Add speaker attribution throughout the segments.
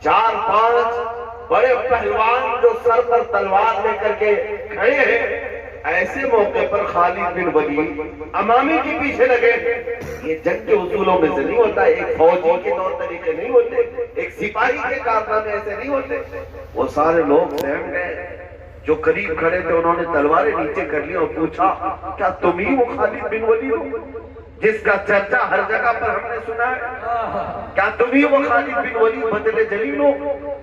Speaker 1: 4 5 بڑے پہلوان جو سر پر تلوار لے کر کے کھڑے ہیں، ایسے موقع پر خالد بن ولید امامی کے پیچھے لگے۔ یہ جنگ کے اصولوں میں سے نہیں ہوتا، ایک فوجی کے طور طریقے نہیں ہوتے، ایک سپاہی کے کارنامے ایسے نہیں ہوتے۔ وہ سارے لوگ سہم گئے، جو قریب کھڑے تھے انہوں نے تلواریں نیچے کر لی اور پوچھا کیا تم ہی وہ خالد بن ولید ہو جس کا چرچا ہر جگہ پر ہم نے سنا ہے؟ کیا تم ہی وہ خالد بن ولید بدل جلیل ہو،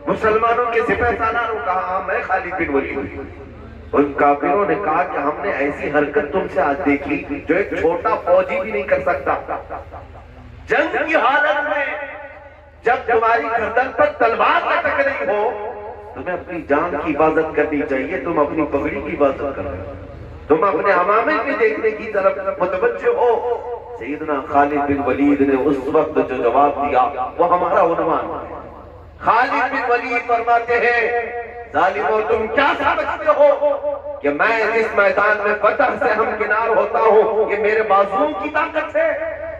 Speaker 1: مسلمانوں کے سپہ سالار ہو؟ کہا ہاں میں خالد بن ولید ہوں۔ ان کافروں نے کہا کہ ہم نے ایسی حرکت تم سے آج دیکھی جو ایک چھوٹا فوجی بھی نہیں کر سکتا۔ جنگ کی حالت میں جب تمہاری گردن پر تلوار لٹک رہی ہو، تمہیں اپنی جان کی حفاظت کرنی چاہیے، تم اپنی پگڑی کی حفاظت کر رہے ہو، تم اپنے امامے کے دیکھنے کی طرف متوجہ ہو۔ سیدنا خالد بن ولید نے اس وقت جو جواب دیا وہ ہمارا عنوان ہے۔ خالد بن ولید فرماتے ہیں ظالمو تم کیا سمجھتے ہو کہ میں جس میدان میں فتح سے ہمکنار ہوتا ہوں یہ میرے بازوؤں کی طاقت ہے،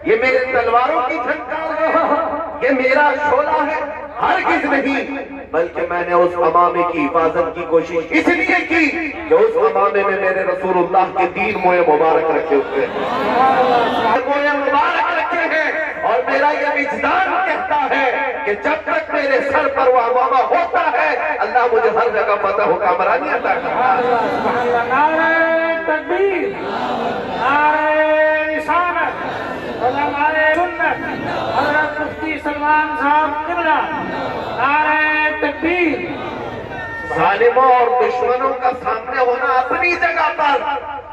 Speaker 1: یہ میرے تلواروں کی جھنکار ہے، یہ میرا شعلہ ہے؟ ہرگز نہیں، بلکہ میں نے اس امامے کی حفاظت کی کوشش اس لیے کی کہ اس امامے میں میرے رسول اللہ کے 3 موئے مبارک رکھے ہوئے ہیں، موئے مبارک رکھے ہیں، اور میرا یہ وجدان کہتا ہے کہ جب تک میرے سر پر وہ امامہ ہوتا ہے اللہ مجھے ہر جگہ فتح و کامرانی عطا کرتا ہے۔
Speaker 2: نعرہ تکبیر، نعرہ رسالت، علماء سنت، حضرت مفتی سلمان صاحب قبلہ، نعرہ تکبیر۔
Speaker 1: ظالموں اور دشمنوں کا سامنے ہونا اپنی جگہ پر،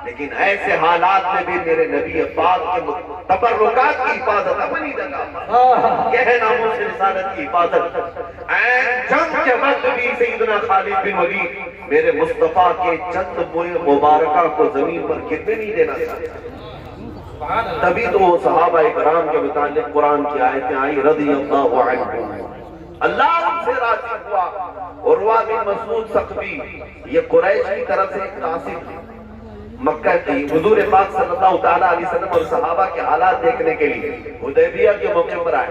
Speaker 1: لیکن ایسے حالات میں بھی میرے نبی پاک کے تبرکات کی حفاظت اپنی جگہ پر، یہ ہے ناموس رسالت کی حفاظت۔ جنگ کے وقت بھی سیدنا خالد بن ولید میرے مصطفیٰ کے چند موئے مبارکہ کو زمین پر گرنے نہیں دینا چاہتا۔ تبھی تو وہ صحابہ کرام کے متعلق قرآن کی آیتیں آئی رضی اللہ عنہ، اللہ ان سے راضی ہوا۔ عروہ بن مسعود ثقفی یہ قریش کی طرف سے ایک قاصد تھے، مکہ کی حضور پاک صلی اللہ تعالیٰ علیہ وسلم اور صحابہ کے حالات دیکھنے کے لیے حدیبیہ کے موقع پر آئے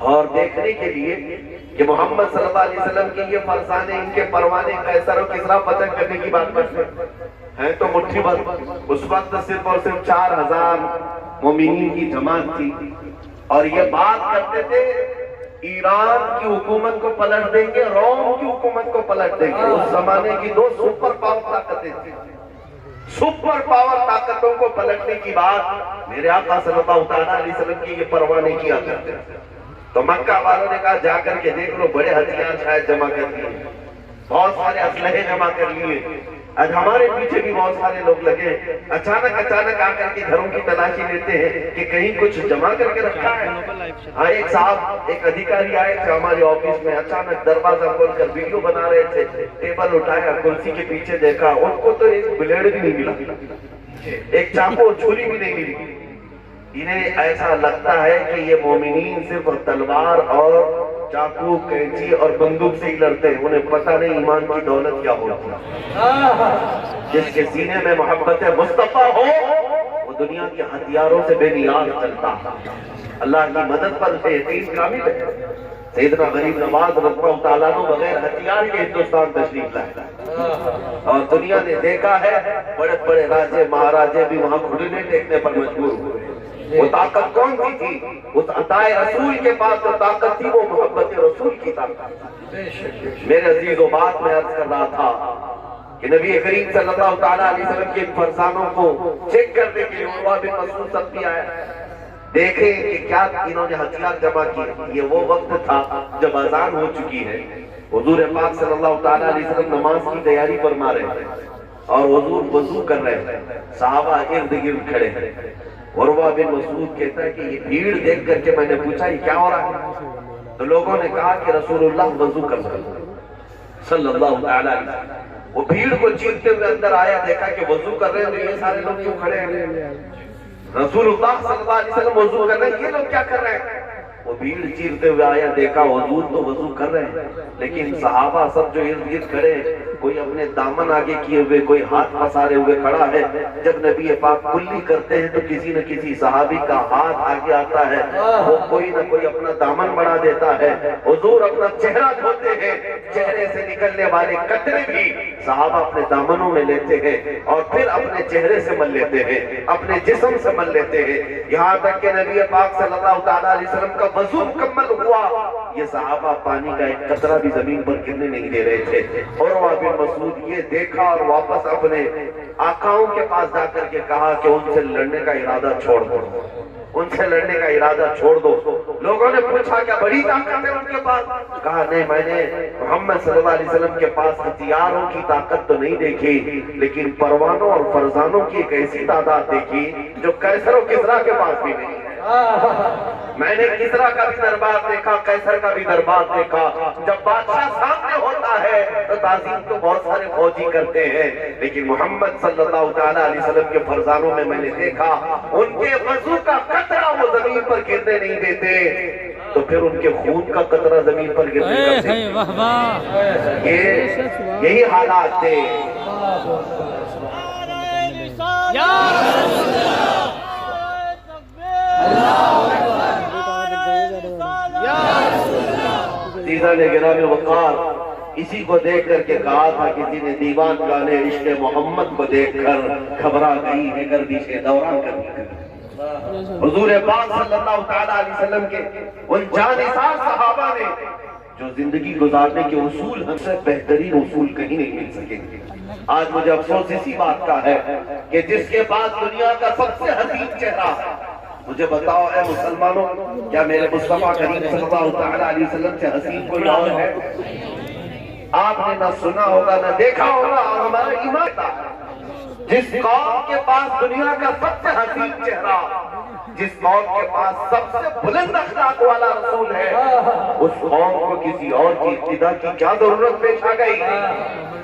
Speaker 1: اور دیکھنے کے لیے کہ محمد صلی اللہ علیہ وسلم کے یہ فرزانے ان کے پروانے قیصر و کسریٰ فتح کرنے کی بات کرتے ہیں تو مٹھی بھر۔ اس وقت صرف اور صرف 4000 مومنین کی جماعت تھی اور یہ بات کرتے تھے ایران کی حکومت کو پلٹ دیں گے، روم کی حکومت کو پلٹ دیں گے۔ اس زمانے کی 2 سپر پاور طاقتیں تھیں، سپر پاور طاقتوں کو پلٹنے کی بات میرے آقا صلی اللہ تعالیٰ علیہ وسلم کی یہ پروانے کیا کرتے ہیں۔ تو مکہ والوں نے کہا جا کر کے دیکھ لو، بڑے ہتھیار شاید جمع کر لیے، بہت سارے اسلحے جمع کر لیے، آج ہمارے پیچھے بھی بہت سارے لوگ لگے، اچانک آ کر کے گھروں کی تلاشی لیتے ہیں کہ کہیں کچھ جمع کر کے رکھا ہے۔ ہاں ایک صاحب ایک ادھیکاری آئے تھے ہمارے آفس میں، اچانک دروازہ کھول کر ویڈیو بنا رہے تھے، ٹیبل اٹھایا، کرسی کے پیچھے دیکھا، ان کو تو ایک بلیڈ بھی نہیں ملا، ایک چاقو چھری بھی نہیں ملی۔ انہیں ایسا لگتا ہے کہ یہ مومنین صرف تلوار اور چاقو کینچی اور بندوق سے ہی لڑتے ہیں، انہیں پتہ نہیں ایمان کی دولت کیا ہوتی ہے۔ جس کے سینے میں محبت مصطفیٰ ہو وہ دنیا کے ہتھیاروں سے بے نیاز چلتا ہے، اللہ کی مدد پر اسے یقین کامل ہے۔ سیدنا غریب نواز رضی اللہ تعالیٰ عنہ بغیر ہتھیار کے ہندوستان تشریف لائے اور دنیا نے دیکھا ہے بڑے بڑے راجے مہاراجے بھی وہاں گھٹنے ٹیکنے پر مجبور ہوئے۔ وہ طاقت کون سی تھی؟ اس عطائے رسول کے پاس جو طاقت تھی وہ محبت رسول کی طاقت۔ میرے عزیز و بات میں عرض کر رہا تھا کہ نبی کریم صلی اللہ تعالیٰ علیہ وسلم کے فرزانوں کو چیک کرنے کے لیے عروہ بن مسعود ثقفی آیا، دیکھیں کہ کیا انہوں نے ہتھیار جمع کیے۔ یہ وہ وقت تھا جب اذان ہو چکی ہے، حضور پاک صلی اللہ تعالیٰ علیہ وسلم نماز کی تیاری فرما رہے ہیں اور حضور وضو کر رہے ہیں، صحابہ ارد گرد کھڑے ہیں۔ عروہ بن مسعود کہتا ہے کہ یہ بھیڑ دیکھ کر کے میں نے پوچھا یہ کیا ہو رہا ہے؟ تو لوگوں نے کہا کہ رسول اللہ وضو کر رہے ہیں صلی اللہ تعالیٰ علیہ وسلم۔ وہ بھیڑ کو چیرتے ہوئے اندر آیا، دیکھا کہ وضو کر رہے ہیں تو یہ سارے لوگ کیوں کھڑے ہیں؟ رسول اللہ صلی اللہ علیہ وسلم وضو کر رہے ہیں، یہ لوگ کیا کر رہے ہیں؟ وہ بھیڑ چیرتے ہوئے آیا، دیکھا حضور تو وضو کر رہے ہیں، لیکن صحابہ سب جو ارد گرد کھڑے، کوئی اپنے دامن آگے کیے ہوئے، کوئی ہاتھ پسارے ہوئے کھڑا ہے۔ جب نبی پاک کلی کرتے ہیں تو کسی نہ کسی صحابی کا ہاتھ آگے آتا ہے، وہ کوئی نہ کوئی اپنا دامن بڑھا دیتا ہے۔ حضور اپنا چہرہ دھوتے ہیں، چہرے سے نکلنے والے قطرے بھی صحابہ اپنے دامنوں میں لیتے ہیں اور پھر اپنے چہرے سے مل لیتے ہیں، اپنے جسم سے مل لیتے ہیں، یہاں تک کہ نبی پاک صلی اللہ تعالیٰ علیہ وسلم کا وضو مکمل ہوا، یہ صحابہ پانی کا ایک قطرہ بھی زمین پر گرنے نہیں دے رہے تھے۔ اور بن مسعود یہ دیکھا اور واپس اپنے آقاؤں کے پاس جا کر کے کہا کہ ان سے لڑنے کا ارادہ چھوڑ دو، ان سے لڑنے کا ارادہ چھوڑ دو۔ لوگوں نے پوچھا کیا بڑی طاقت ہے ان کے پاس؟ کہا نہیں، میں نے محمد صلی اللہ علیہ وسلم کے پاس ہتھیاروں کی طاقت تو نہیں دیکھی، لیکن پروانوں اور فرزانوں کی ایک ایسی تعداد دیکھی جو قیصر و کسریٰ کے پاس بھی نہیں ہے۔ میں نے کسریٰ کا بھی دربار دیکھا، قیصر کا بھی دربار دیکھا۔ جب بادشاہ سامنے ہوتا ہے تو تعظیم تو بہت سارے فوجی کرتے ہیں، لیکن محمد صلی اللہ تعالیٰ علیہ وسلم کے فرزانوں میں نے دیکھا ان کے وضو کا قطرہ وہ زمین پر گرنے نہیں دیتے، تو پھر ان کے خون کا قطرہ زمین پر گرنے کا یہی حالات تھے۔ عزیزان گرامی وقار، اسی کو دیکھ کر کے کہا تھا کسی نے، دیوان گانے عشق محمد کو دیکھ کر گھبرا گئی ہے گردش دوران کرنے۔ حضور پاک صلی اللہ تعالیٰ علیہ وسلم کے ان جانثار صحابہ نے جو زندگی گزارنے کے اصول ہم سے بہترین اصول کہیں نہیں مل سکیں گے۔ آج مجھے افسوس اسی بات کا ہے کہ جس کے پاس دنیا کا سب سے حسین چہرہ، مجھے بتاؤ اے مسلمانوں، کیا میرے مصطفیٰ کریم صلی اللہ تعالیٰ علیہ وسلم سے حسین کوئی اور ہے؟ آپ نے نہ سنا ہوگا نہ دیکھا ہوگا، اور ہمارا ایمان تھا جس قوم کے پاس دنیا کا سب سے حسین چہرہ، جس قوم کے پاس سب سے بلند اخلاق والا رسول ہے، اس قوم کو کسی اور کی ابتدا کی کیا ضرورت پیش آ گئی؟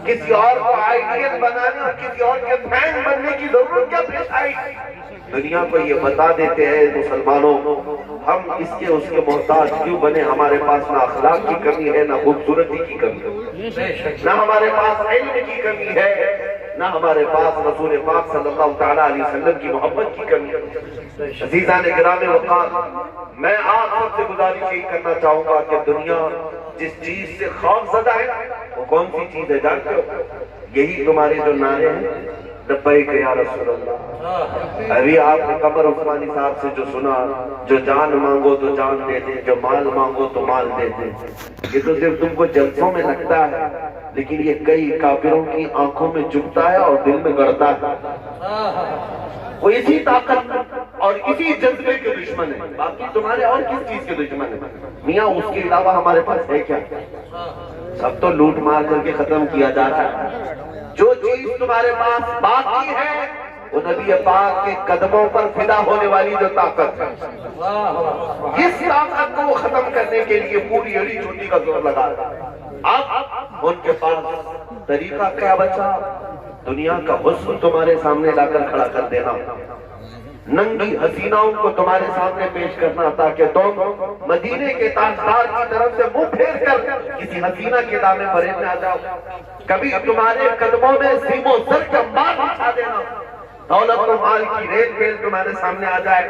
Speaker 1: کسی اور کو آئیڈیل بنانے اور کسی اور کے فین بننے کی ضرورت کیا پیش آئی؟ دنیا کو یہ بتا دیتے ہیں مسلمانوں، ہم اس کے محتاج کیوں بنے؟ ہمارے پاس نہ اخلاق کی کمی ہے، نہ خوبصورتی کی کمی ہے، نہ ہمارے پاس علم کی کمی ہے، نہ ہمارے پاس رسول پاک صلی اللہ تعالیٰ علیہ وسلم کی محبت کی کمی ہے۔ عزیزان گرامی وقار، میں آپ سب سے گزارش یہی کرنا چاہوں گا کہ دنیا جس چیز سے خوف زدہ ہے وہ کون سی چیز ہے جانتے ہو؟ یہی تمہارے جو نعرے ہیں، لبیک یا رسول اللہ۔ ابھی آپ نے قمر عثمانی صاحب سے جو سنا، جو جان مانگو تو جان دے دیں، جو مال مانگو تو مال دے دیں، یہ تو صرف تم کو جلسوں میں لگتا ہے، لیکن یہ کئی کافروں کی آنکھوں میں چبھتا ہے اور دل میں گڑتا ہے۔ وہ اسی طاقت اور اسی جذبے کے دشمن ہے، باقی تمہارے اور کس چیز کے دشمن ہے؟ میاں اس کے علاوہ ہمارے پاس ہے کیا؟ سب تو لوٹ مار کر کے ختم کیا جا رہا ہے۔ جو چیز تمہارے پاس باقی ہے وہ نبی پاک کے قدموں پر فدا ہونے والی جو طاقت ہے، اس طاقت کو وہ ختم کرنے کے لیے پوری اڑی چوٹی کا زور لگا رہا ہے۔ اب ان کے پاس طریقہ کیا بچا؟ دنیا کا حسن تمہارے سامنے لا کر کھڑا کر دینا، ننگی حسیناؤں کو تمہارے سامنے پیش کرنا، تاکہ تم مدینے کے تاجدار کی طرف سے منہ پھیر کر کسی حسینہ کے دامن فریب میں آ جاؤ۔ کبھی تمہارے قدموں میں سیم و زر کے انبار بچھا دینا، دولت و مال کی ریل پیل تمہارے سامنے آ جائے،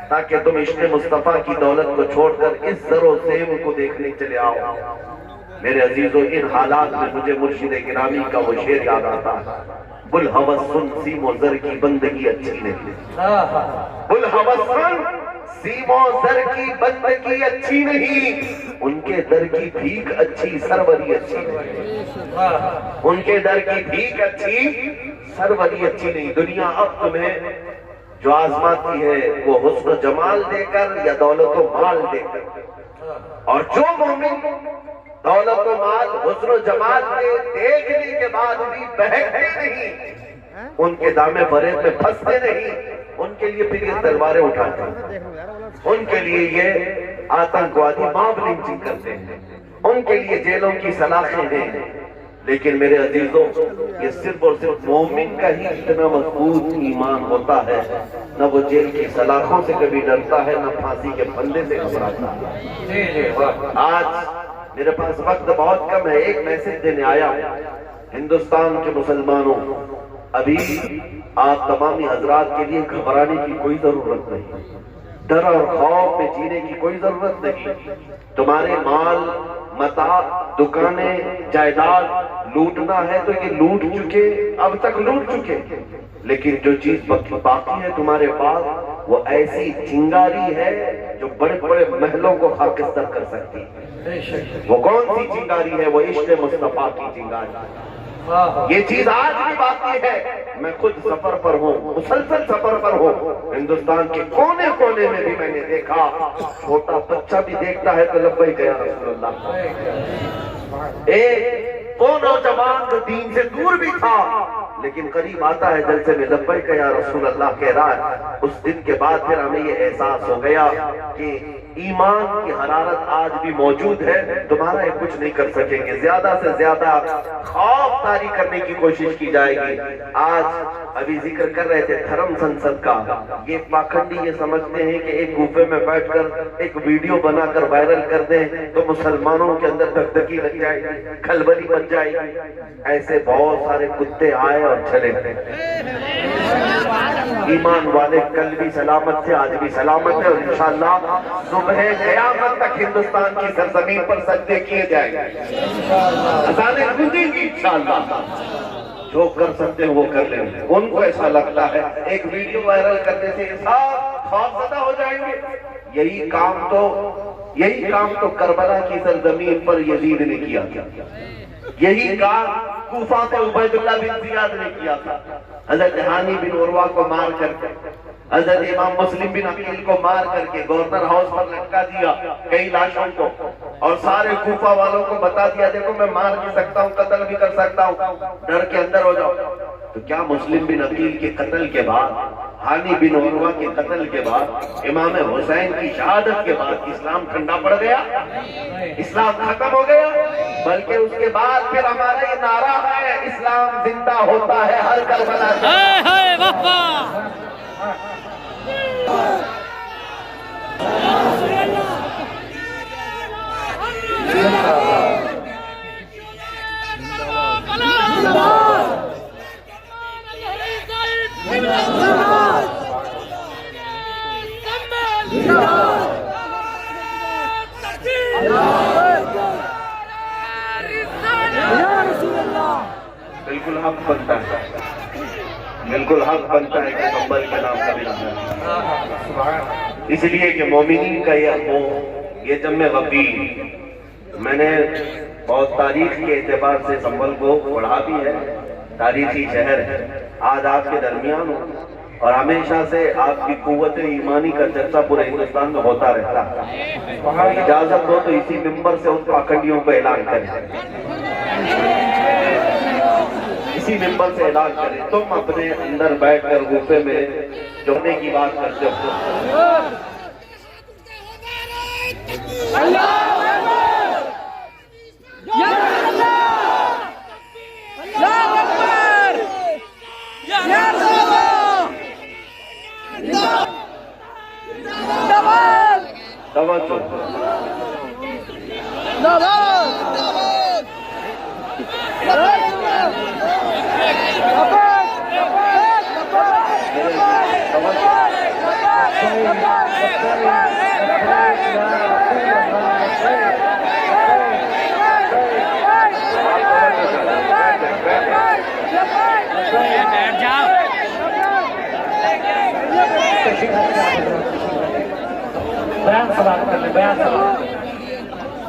Speaker 1: تاکہ تم عشق مصطفیٰ کی دولت کو چھوڑ کر اس زر و سیم کو دیکھنے چلے آؤ۔ میرے عزیزو، ان حالات میں مجھے مرشد گرامی کا وہ شعر یاد آتا ہے، بلہوس سن سیم و زر کی بندگی اچھی نہیں، بلہوس سن سیم و زر کی بندگی اچھی نہیں، ان کے در کی بھیک اچھی سروری اچھی نہیں، ان کے در کی بھیک اچھی سروری اچھی نہیں۔ دنیا اب تمہیں جو آزماتی ہے وہ حسن و جمال دے کر یا دولت و مال دے کر، اور جو مومن دولت و مال حسن و جمال کے دیکھنے کے بعد بھی بہکتے نہیں، ان کے دامے فریب میں پھنستے نہیں، ان کے لیے پھر یہ تلواریں اٹھاتے ہیں، ان کے لیے یہ آتنکوادی ماب لنچنگ کرتے ہیں، ان کے لیے جیلوں کی سلاخیں ہیں، لیکن میرے عزیزوں یہ صرف اور صرف مومن کا ہی اتنا مضبوط ایمان ہوتا ہے، نہ وہ جیل کی سلاخوں سے کبھی ڈرتا ہے، نہ پھانسی کے پھندے سے گھبراتا ہے۔ آج میرے پاس وقت بہت کم ہے، ایک میسج دینے آیا ہندوستان کے مسلمانوں، ابھی آپ تمامی حضرات کے لیے گھبرانے کی کوئی ضرورت نہیں، ڈر اور خوف میں جینے کی کوئی ضرورت نہیں۔ تمہارے مال متاع دکانیں جائیداد لوٹنا ہے تو یہ لوٹ چکے، اب تک لوٹ چکے، لیکن جو چیز باقی ہے تمہارے پاس وہ ایسی چنگاری ہے جو بڑے بڑے محلوں کو خاکستر کر سکتی ہے۔ وہ کون سی چنگاری ہے؟ وہ عشق مصطفیٰ کی چنگاری۔ یہ چیز آج بھی باقی ہے۔ میں خود سفر پر ہوں، مسلسل سفر پر ہوں، ہندوستان کے کونے کونے میں بھی میں نے دیکھا، چھوٹا بچہ بھی دیکھتا ہے تو لبیک یا رسول اللہ۔ ایک وہ نوجوان جو دین سے دور بھی تھا لیکن قریب آتا ہے جلسے میں لبیک یا رسول اللہ کہہ رہا ہے، اس دن کے بعد پھر ہمیں یہ احساس ہو گیا کہ ایمان کی حرارت آج بھی موجود ہے، تمہارا یہ کچھ نہیں کر سکیں گے، زیادہ سے زیادہ خوف طاری کرنے کی کوشش کی جائے گی۔ آج ابھی ذکر کر رہے تھے دھرم سنسد کا، یہ پاکھنڈی یہ سمجھتے ہیں کہ ایک گوفے میں بیٹھ کر ایک ویڈیو بنا کر وائرل کر دیں تو مسلمانوں کے اندر دھک-دھکی لگ جائے گی، کھلبلی مچ جائے گی۔ ایسے بہت سارے کتے آئے اور چلے گئے۔ ایمان والے کل بھی سلامت تھے، آج بھی سلامت ہے، اور انشاءاللہ صبح قیامت تک ہندوستان کی سرزمین پر سجدے کیے جائیں گے، اذانیں گونجیں گی انشاءاللہ۔ جو کر سکتے ہیں وہ کر لیں۔ ان کو ایسا لگتا ہے ایک ویڈیو وائرل کرنے سے سب خوف زدہ ہو جائیں گے۔ یہی کام تو کربلا کی سرزمین پر یزید نے کیا تھا، یہی کام کوفہ پہ عبید اللہ بن زیاد نے کیا تھا، حضرت ہانی بن عروہ کو مار کر کے، حضرت امام مسلم بن عقیل کو مار کر کے گورنر ہاؤس پر لٹکا دیا کئی لاشوں کو، اور سارے کوفہ والوں کو بتا دیا دیکھو میں مار بھی سکتا ہوں، قتل بھی کر سکتا ہوں، ڈر کے اندر ہو جاؤ۔ تو کیا مسلم بن عقیل کے قتل کے بعد، ہانی بن عروہ کے قتل کے بعد، امام حسین کی شہادت کے بعد اسلام ٹھنڈا پڑ گیا؟ اسلام ختم ہو گیا؟ بلکہ اس کے بعد پھر ہمارا یہ نعرہ ہے اسلام زندہ ہوتا ہے ہر کربلا سے۔ بالکل حق بنتا ہے، بالکل حق بنتا ہے کہ کمبل کے نام کا بھی نام ہے، اس لیے کہ مومنین کا یہ جم غفیر۔ میں نے بہت تاریخ کے اعتبار سے سنبل کو پڑھا بھی ہے، تاریخی شہر ہے، آج آپ کے درمیان ہوں، اور ہمیشہ سے آپ کی قوت ایمانی کا چرچا پورے ہندوستان میں ہوتا رہتا ہے۔ اجازت ہو تو اسی ممبر سے ان پاکھنڈیوں کو اعلان کریں، اسی ممبر سے اعلان کریں، تم اپنے اندر بیٹھ کر غرفے میں جوڑنے کی بات کرتے ہو۔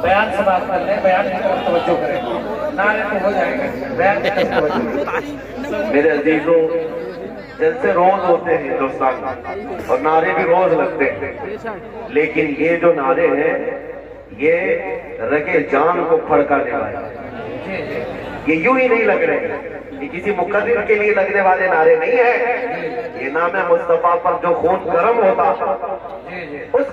Speaker 1: بیان سے بات کر لیں، بیان کی طرف توجہ کریں، نعرے تو ہو جائے گا، بیان کی طرف توجہ کریں۔ میرے عزیزوں، جلسے روز ہوتے ہیں ہندوستان میں اور نعرے بھی روز لگتے ہیں، لیکن یہ جو نعرے ہیں یہ رگے جان کو پھڑکانے والے ہیں، یہ یوں ہی نہیں لگ رہے، یہ کسی مقرر کے لیے لگنے والے نعرے نہیں ہیں، یہ نام مصطفیٰ پر جو خون گرم ہوتا اس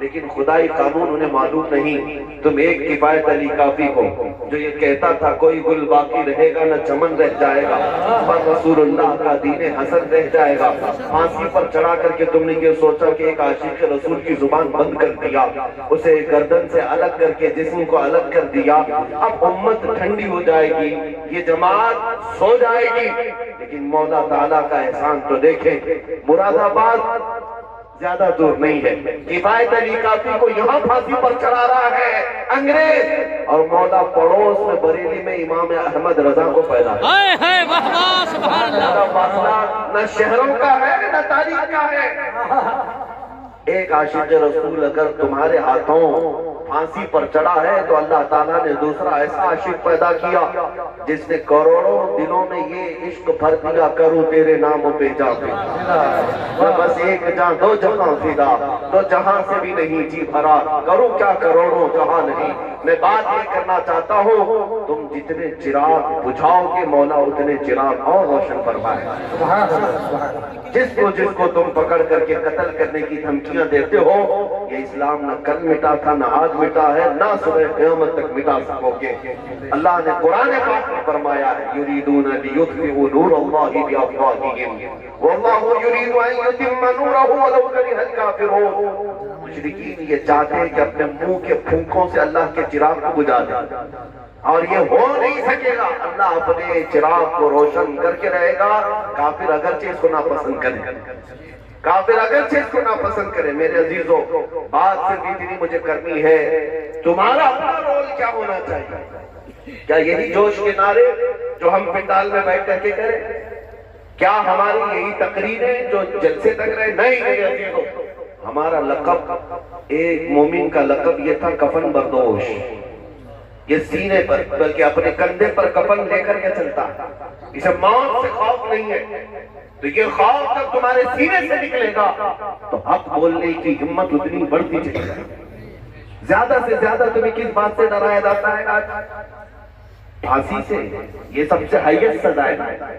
Speaker 1: لیکن خدائی قانون انہیں معلوم نہیں. تم ایک کفایت علی کافی کو جو یہ کہتا تھا کوئی گل باقی رہے گا نہ چمن رہ جائے گا پر رسول اللہ کا دین حسن رہ جائے گا. پھانسی پر چڑھا کر کے تم نے یہ سوچا کہ ایک عاشق رسول کی زبان بند کر دیا, اسے گردن سے الگ کر کے جسم کو الگ کر دیا. اب امت ٹھنڈی ہو جائے گی, یہ جماعت سو جائے گی. لیکن مولا تعالیٰ کا احسان تو دیکھیں, مراد آباد زیادہ دور نہیں ہے. کفایت علی کافی کو یہاں پھانسی پر چڑھا رہا ہے انگریز, اور مولا پڑوس میں بریلی میں امام احمد رضا کو پیدا ہے. فاصلہ نہ شہروں کا ہے نہ تاریخ کا ہے. ایک عاشق رسول اگر تمہارے ہاتھوں پھانسی پر چڑھا ہے تو اللہ تعالیٰ نے دوسرا ایسا عاشق پیدا کیا جس نے کروڑوں دلوں میں یہ عشق بھر دیا, کروں تیرے نام پہ جا میں بس ایک جہاں دو جہاں فدا, تو جہاں سے بھی نہیں جی بھرا, کروں کیا کروڑوں جہاں نہیں. میں بات یہ کرنا چاہتا ہوں, تم جتنے چراغ بجھاؤ گے مولا اتنے چراغ اور روشن فرمائے. جس کو تم پکڑ کر کے قتل کرنے کی دھمکیاں دیتے ہو, یہ اسلام نہ کل مٹا تھا نہ آج مٹا ہے نہ صبح قیامت تک مٹا سکو گے. اللہ نے قرآن پاک میں فرمایا ہے یریدون لیطفئوا نور اللہ بافواہہم واللہ یرید ان یتم نورہ ولو کرہ الکافرون. مشرکین یہ چاہتے ہیں کہ اپنے منہ کے پھونکوں سے اللہ کے چراغ کو بجھا دیں, اور یہ ہو نہیں سکے گا. اللہ اپنے چراغ کو روشن کر کے رہے گا. کافر اگرچہ اس کو ناپسند کرے, کافر اگرچہ اس کو ناپسند کرے. میرے عزیزوں, بات صرف اتنی مجھے کرنی ہے, تمہارا اپنا رول کیا ہونا چاہیے؟ کیا یہی جوش کے نعرے جو ہم پنڈال میں بیٹھ کر کے کریں؟ کیا ہماری یہی تقریریں جو جلسے تک رہے؟ نہیں میرے عزیزوں, ہمارا لقب, ایک مومن کا لقب یہ تھا کفن بردوش. یہ سینے پر بلکہ اپنے کندھے پر کفن لے کر کے چلتا, اسے موت سے خوف نہیں ہے. تو یہ خوف جب تمہارے سینے سے نکلے گا تو حق بولنے کی ہمت اتنی بڑھتی چلی جائے. زیادہ سے زیادہ تمہیں کس بات سے ڈرایا جاتا ہے آج؟ پھانسی سے, یہ سب سے ہائیسٹ سزا ہے,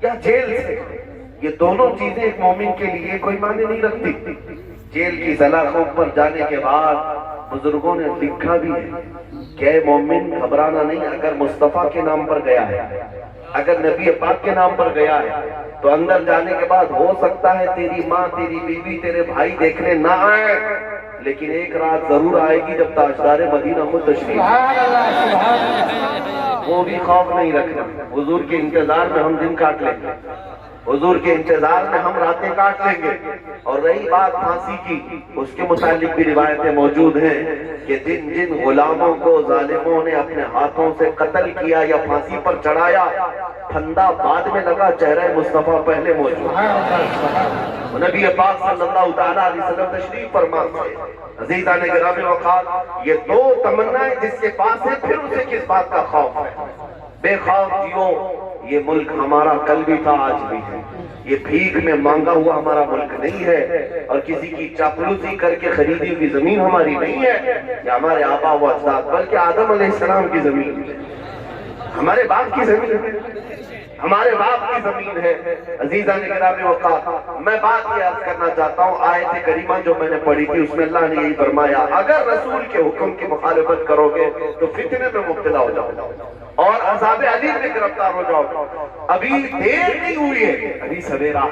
Speaker 1: یا جیل سے. یہ دونوں چیزیں ایک مومن کے لیے کوئی معنی نہیں رکھتی. جیل کی سلاخوں پر جانے کے بعد بزرگوں نے لکھا بھی ہے کہ اے مومن گھبرانا نہیں, اگر مصطفیٰ کے نام پر گیا ہے, اگر نبی پاک کے نام پر گیا ہے تو اندر جانے کے بعد ہو سکتا ہے تیری ماں, تیری بیوی, تیرے بھائی دیکھنے نہ آئے, لیکن ایک رات ضرور آئے گی جب تاجدار مدینہ کو تشریف. وہ بھی خوف نہیں رکھنا. حضور کے انتظار میں ہم دن کاٹ لیں گے, حضور کے انتظار میں ہم راتیں کاٹ لیں گے. اور رہی بات پھانسی کی, اس کے متعلق بھی روایتیں موجود ہیں کہ جن جن غلاموں کو ظالموں نے اپنے ہاتھوں سے قتل کیا یا پھانسی پر چڑھایا, پھندا بعد میں لگا, چہرہ مصطفیٰ پہلے موجود. نبی پاک صلی اللہ تعالیٰ علیہ وسلم تشریف فرما تھے. عزیزان گرامی وقار, یہ دو تمنائیں جس کے پاس ہے پھر اسے کس بات کا خوف ہے؟ بے خوف جیو. یہ ملک ہمارا کل بھی تھا آج بھی ہے, یہ بھیک میں مانگا ہوا ہمارا ملک نہیں ہے, اور کسی کی چاپلوسی کر کے خریدی ہوئی زمین ہماری نہیں ہے. یہ ہمارے آبا و اجداد بلکہ آدم علیہ السلام کی زمین ہے, ہمارے باپ کی زمین ہے, ہمارے باپ کی زمین ہے. عزیزان گرامی وقار, میں بات یہ عرض کرنا چاہتا ہوں, آیت کریمہ جو میں نے پڑھی تھی اس میں اللہ نے یہی فرمایا اگر رسول کے حکم کی مخالفت کرو گے تو فتنے میں مبتلا ہو جاؤ اور عذاب علیم میں گرفتار ہو جاؤ. ابھی دیر نہیں ہوئی ہے, ابھی سویرا.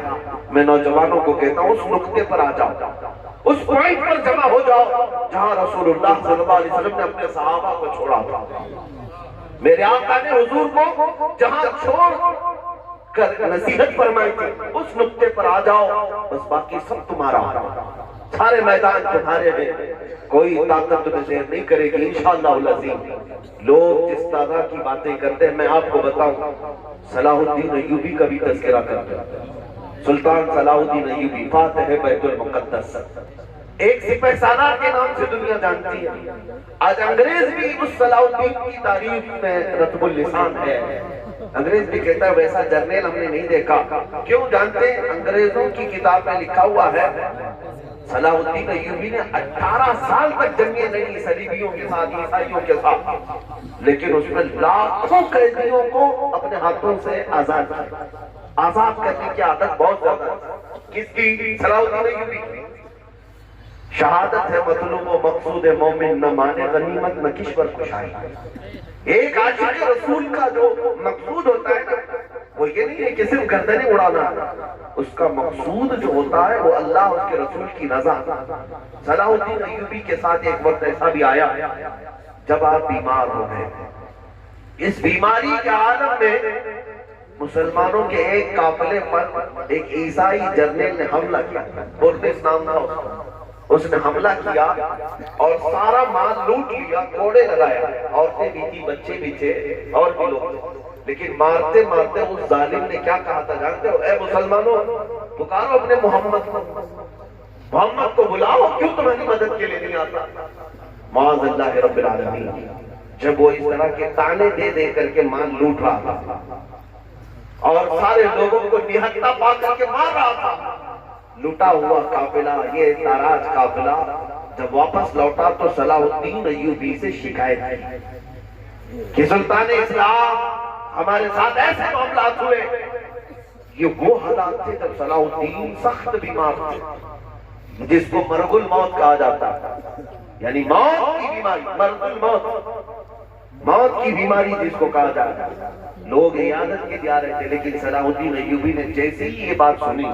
Speaker 1: میں نوجوانوں کو کہتا ہوں اس نقطے پر آ جاؤ, اس پوائنٹ پر جمع ہو جاؤ جہاں رسول اللہ صلی اللہ علیہ وسلم نے اپنے صحابہ کو چھوڑا تھا. میرے آقا نے حضور کو جہاں چھوڑ کر نصیحت فرمائی تھی اس نقطے پر آ جاؤ, بس باقی سب تمہارا, سارے میدان تمہارے ہیں, کوئی طاقت تمہیں زیر نہیں کرے گی انشاءاللہ العظیم. لوگ جس طرح کی باتیں کرتے ہیں, میں آپ کو بتاؤں, صلاح الدین ایوبی کا بھی تذکرہ کرتے ہیں. سلطان صلاح الدین ایوبی فاتح بیت المقدس, ایک سپہ سالار کے نام سے دنیا جانتی ہے. آج انگریز بھی اس صلاح الدین کی تعریف میں رطب اللسان ہے. انگریز بھی کہتا ہے ویسا جرنیل ہم نے نہیں دیکھا. کیوں جانتے ہیں؟ انگریزوں کی کتاب میں لکھا ہوا ہے صلاح الدین ایوبی نے 18 سال تک جنگیں لڑی صلیبیوں کے ساتھ, عیسائیوں کے ساتھ, لیکن اس میں لاکھوں قیدیوں کو اپنے ہاتھوں سے آزاد کیا. آزاد کرنے کی عادت بہت زیادہ. کس کی؟ صلاح الدین ایوبی کی. شہادت ہے مطلوب و مقصود مومن، نہ مانے غنیمت نہ کشور کشائی۔ ایک عاشق رسول کا جو مقصود ہوتا ہے نا، وہ یہ نہیں ہے کہ صرف گردنیں اڑانا، اس کا مقصود جو ہوتا ہے وہ اللہ اس کے رسول کی رضا۔ صلاح الدین ایوبی کے ساتھ ایک وقت ایسا بھی آیا جب آپ بیمار ہو گئے۔ اس بیماری کے عالم میں مسلمانوں کے ایک قافلے پر ایک عیسائی جرنیل نے حملہ کیا، برنس نام تھا اس نے حملہ کیا اور سارا مال لوٹ لیا، کوڑے لگایا، عورتیں بھی تھی، بچے بھی تھے اور بھی لوگ تھے۔ لیکن مارتے مارتے اس ظالم نے کیا کہا تھا جانتے ہو؟ اے مسلمانوں، پکارو اپنے محمد کو، محمد کو بلاؤ، کیوں تمہاری مدد کے لیے نہیں آتا؟ معاذ اللہ رب العالمین، جب وہ اس طرح کے تانے دے دے کر کے مال لوٹ رہا تھا اور سارے لوگوں کو نہتا پا کر کے مار رہا تھا، لوٹا ہوا قافلہ، یہ تاراج قافلہ جب واپس لوٹا تو صلاح الدین ایوبی سے شکایت کی کہ سلطان اسلام ہمارے ساتھ ایسے معاملات ہوئے۔ یہ وہ حالات تھے جب صلاح الدین سخت بیمار تھے، جس کو مرض الموت کہا جاتا ہے، یعنی موت کی بیماری، مرض الموت، موت کی بیماری جس کو کہا جاتا ہے۔ لوگ عیادت کے لیے آ رہے تھے، لیکن صلاح الدین ایوبی نے جیسے ہی یہ بات سنی،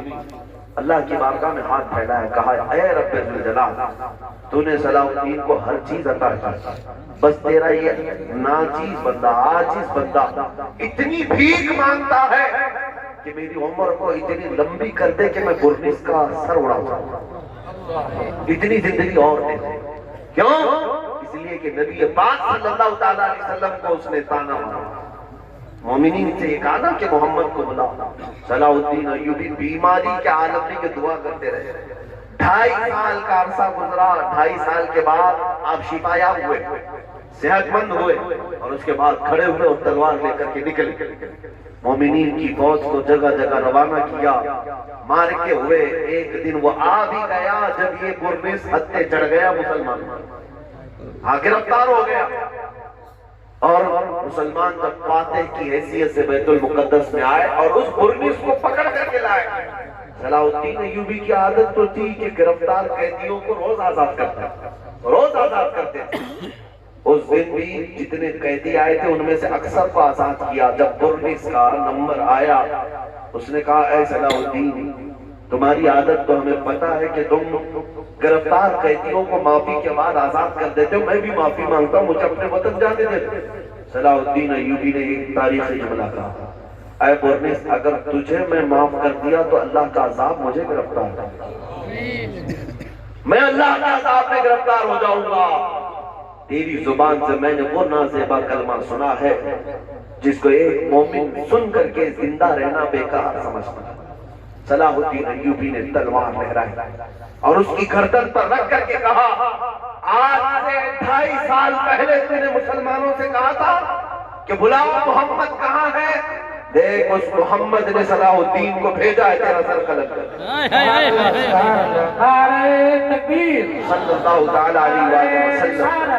Speaker 1: اللہ کی بارگاہ میں ہاتھ پھیلایا، کہا اے رب ذوالجلال، تو نے صلاح الدین کو ہر چیز عطا کی، بس تیرا یہ ناچیز بندہ، عاجز بندہ اتنی بھیک مانگتا ہے کہ میری عمر کو اتنی لمبی کر دے کہ میں برنس کا سر اڑا جاؤں، اتنی زندگی اور دے۔ کیوں؟ اس لیے کہ نبی پاک صلی اللہ تعالیٰ علیہ وسلم کو اس نے تانا مارا۔ مومنین سے یہ کہا نا کہ محمد کو بلا۔ صلاح الدین ایوبی بیماری کے عالم میں یہ دعا کرتے رہے، 2.5 سال کا عرصہ گزرا، 2.5 سال کے بعد آپ شفا یاب ہوئے، صحت مند ہوئے، اور اس کے بعد کھڑے ہوئے اور تلوار لے کر کے نکلے، مومنین کی فوج کو جگہ جگہ روانہ کیا، مار کے ہوئے۔ ایک دن وہ آ بھی گیا جب یہ برنس ہتھے چڑھ گیا مسلمان، ہاں گرفتار ہو گیا، اور مسلمان جب فاتح کی حیثیت سے بیت المقدس میں آئے اور اس برنس کو پکڑ کر کے لائے۔ صلاح الدین ایوبی کی عادت تو تھی کہ گرفتار قیدیوں کو روز آزاد کرتے، روز آزاد کرتے۔ اس دن بھی جتنے قیدی آئے تھے ان میں سے اکثر کو آزاد کیا۔ جب برنس کا نمبر آیا، اس نے کہا اے صلاح الدین، تمہاری عادت تو ہمیں پتا ہے کہ تم گرفتار قیدیوں کو معافی کے بعد آزاد کر دیتے ہو، میں بھی معافی مانگتا ہوں، مجھے اپنے وطن جانے دیتے۔ صلاح الدین ایوبی نے ایک تاریخی جملہ کہا، اے برنس، اگر تجھے میں معاف کر دیا تو اللہ کا عذاب مجھے گرفتار ہے، میں اللہ کا عذاب میں گرفتار ہو جاؤں گا۔ تیری زبان سے میں نے وہ نازیبا کلمہ سنا ہے جس کو ایک مومن سن کر کے زندہ رہنا بیکار سمجھتا ہے۔ صلاح الدین ایوبی نے تلوار لہرائی اور اس کی گردن پر رکھ کر کے کہا، آج سے 2.5 سال پہلے تو نے مسلمانوں سے کہا تھا کہ بلاؤ محمد کہاں ہے، دیکھ اس محمد نے صلاح الدین کو بھیجا ہے تیرا سر قلم کر۔
Speaker 2: نعرہ تکبیر،
Speaker 1: صلی اللہ تعالیٰ علیہ وسلم،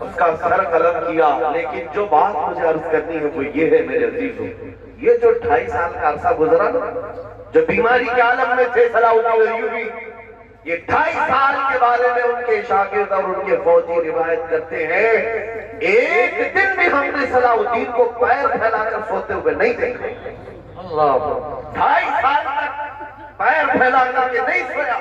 Speaker 1: اس کا سر قلم کیا۔ لیکن جو بات مجھے عرض کرنی ہے وہ یہ ہے میرے عزیزوں، یہ جو 2.5 سال کا عرصہ گزرا نا، جو بیماری کے عالم میں تھے صلاح الدین ایوبی، یہ 2.5 سال کے بارے میں ان کے شاگرد اور ان کے فوجی روایت کرتے ہیں، ایک دن بھی ہم نے صلاح الدین کو پیر پھیلا کر سوتے ہوئے نہیں دیکھا۔ 2.5 سال تک پیر پھیلا کر کے نہیں سویا،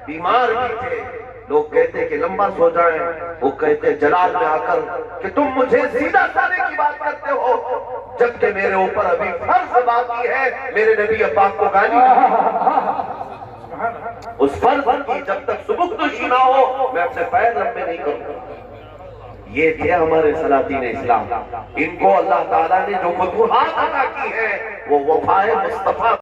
Speaker 1: بیمار بھی تھے۔ لوگ کہتے کہ لمبا سو جائیں، وہ کہتے جلال میں آ کر کہ تم مجھے سیدھا سانے کی بات کرتے ہو، جبکہ میرے اوپر ابھی فرض باقی ہے میرے نبی پاک کو گالی۔ اس فرض کی جب تک سبکدوشی نہ ہو میں اپنے پیر لمبے نہیں کروں۔ یہ تھے ہمارے سلاطین اسلام، ان کو اللہ تعالیٰ نے جو فتوحات عطا کی ہے وہ وفائے مصطفیٰ